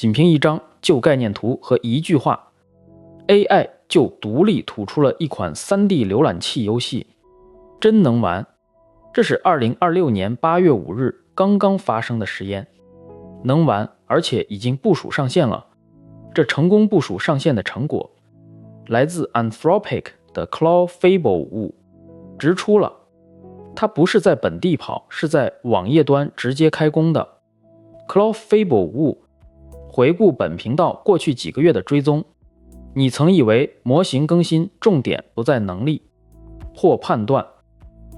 仅凭一张旧概念图和一句话 ，AI 就独立吐出了一款 3D 浏览器游戏，真能玩。这是2026年8月5日刚刚发生的实验，能玩，而且已经部署上线了。这成功部署上线的成果，来自 Anthropic 的 Claude Fable 5，直出了。它不是在本地跑，是在网页端直接开工的。Claude Fable 5回顾本频道过去几个月的追踪，你曾以为模型更新重点不在能力或判断，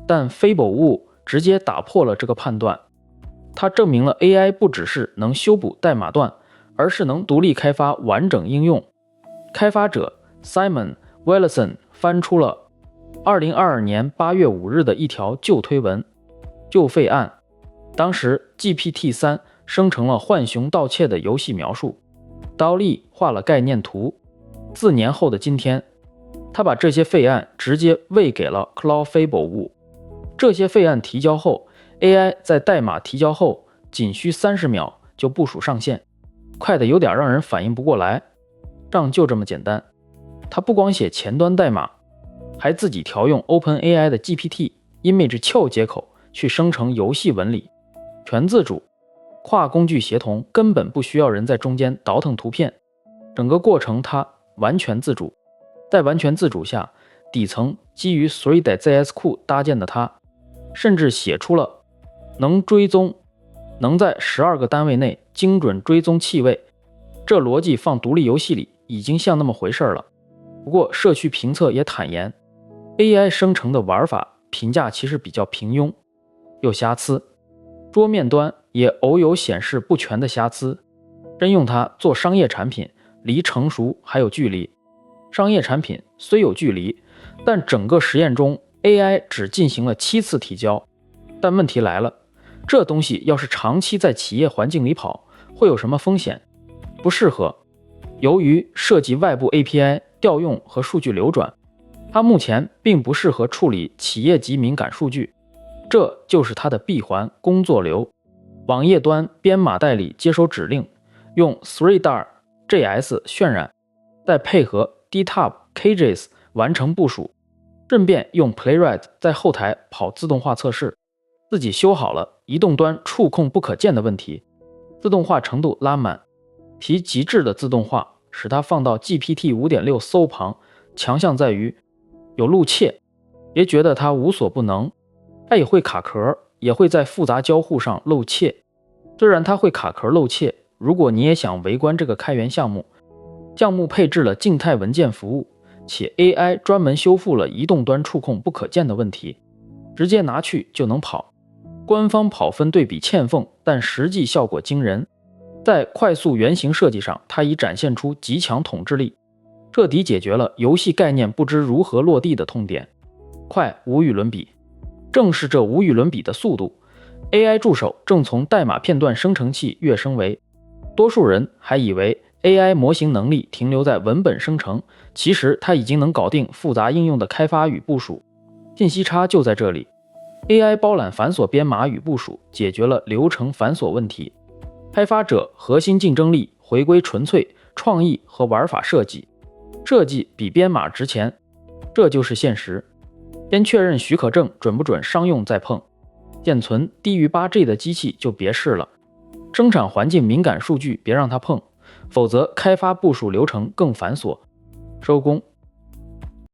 但 Fable 5直接打破了这个判断。它证明了 AI 不只是能修补代码段，而是能独立开发完整应用。开发者 Simon Willison 翻出了2022年8月5日的一条旧推文、旧废案。当时 GPT-3 生成了浣熊盗窃的游戏描述，刀力画了概念图。4年后的今天，他把这些废案直接喂给了 Claude Fable 5。这些废案提交后， AI 在代码提交后仅需30秒就部署上线，快得有点让人反应不过来。账就这么简单，他不光写前端代码，还自己调用 OpenAI 的 GPT Image 撬接口去生成游戏纹理，全自主，跨工具协同，根本不需要人在中间倒腾图片，整个过程它完全自主。在完全自主下，底层基于 Three.js 库搭建的它，甚至写出了能追踪，能在12个单位内精准追踪气味。这逻辑放独立游戏里已经像那么回事了。不过社区评测也坦言， AI 生成的玩法评价其实比较平庸，有瑕疵，桌面端也偶有显示不全的瑕疵。真用它做商业产品，离成熟还有距离。商业产品虽有距离，但整个实验中 AI 只进行了7次提交。但问题来了，这东西要是长期在企业环境里跑，会有什么风险？不适合。由于涉及外部 API 调用和数据流转，它目前并不适合处理企业级敏感数据，这就是它的闭环工作流。网页端编码代理接收指令，用 Three.js 渲染，再配合 DTAB、KJS 完成部署，顺便用 Playwright 在后台跑自动化测试，自己修好了移动端触控不可见的问题，自动化程度拉满，其极致的自动化使它放到 GPT 5.6 搜旁，强项在于有露怯，别觉得它无所不能，它也会卡壳，也会在复杂交互上露怯。虽然它会卡壳露怯，如果你也想围观这个开源项目，项目配置了静态文件服务，且 AI 专门修复了移动端触控不可见的问题，直接拿去就能跑。官方跑分对比欠奉，但实际效果惊人。在快速原型设计上，它已展现出极强统治力，彻底解决了游戏概念不知如何落地的痛点，快无与伦比。正是这无与伦比的速度， AI 助手正从代码片段生成器跃升为，多数人还以为 AI 模型能力停留在文本生成，其实它已经能搞定复杂应用的开发与部署。信息差就在这里， AI 包揽繁琐编码与部署，解决了流程繁琐问题。开发者核心竞争力回归纯粹创意和玩法设计，设计比编码值钱，这就是现实。先确认许可证准不准商用再碰，建存低于 8G 的机器就别试了，生产环境敏感数据别让它碰，否则开发部署流程更繁琐。收工。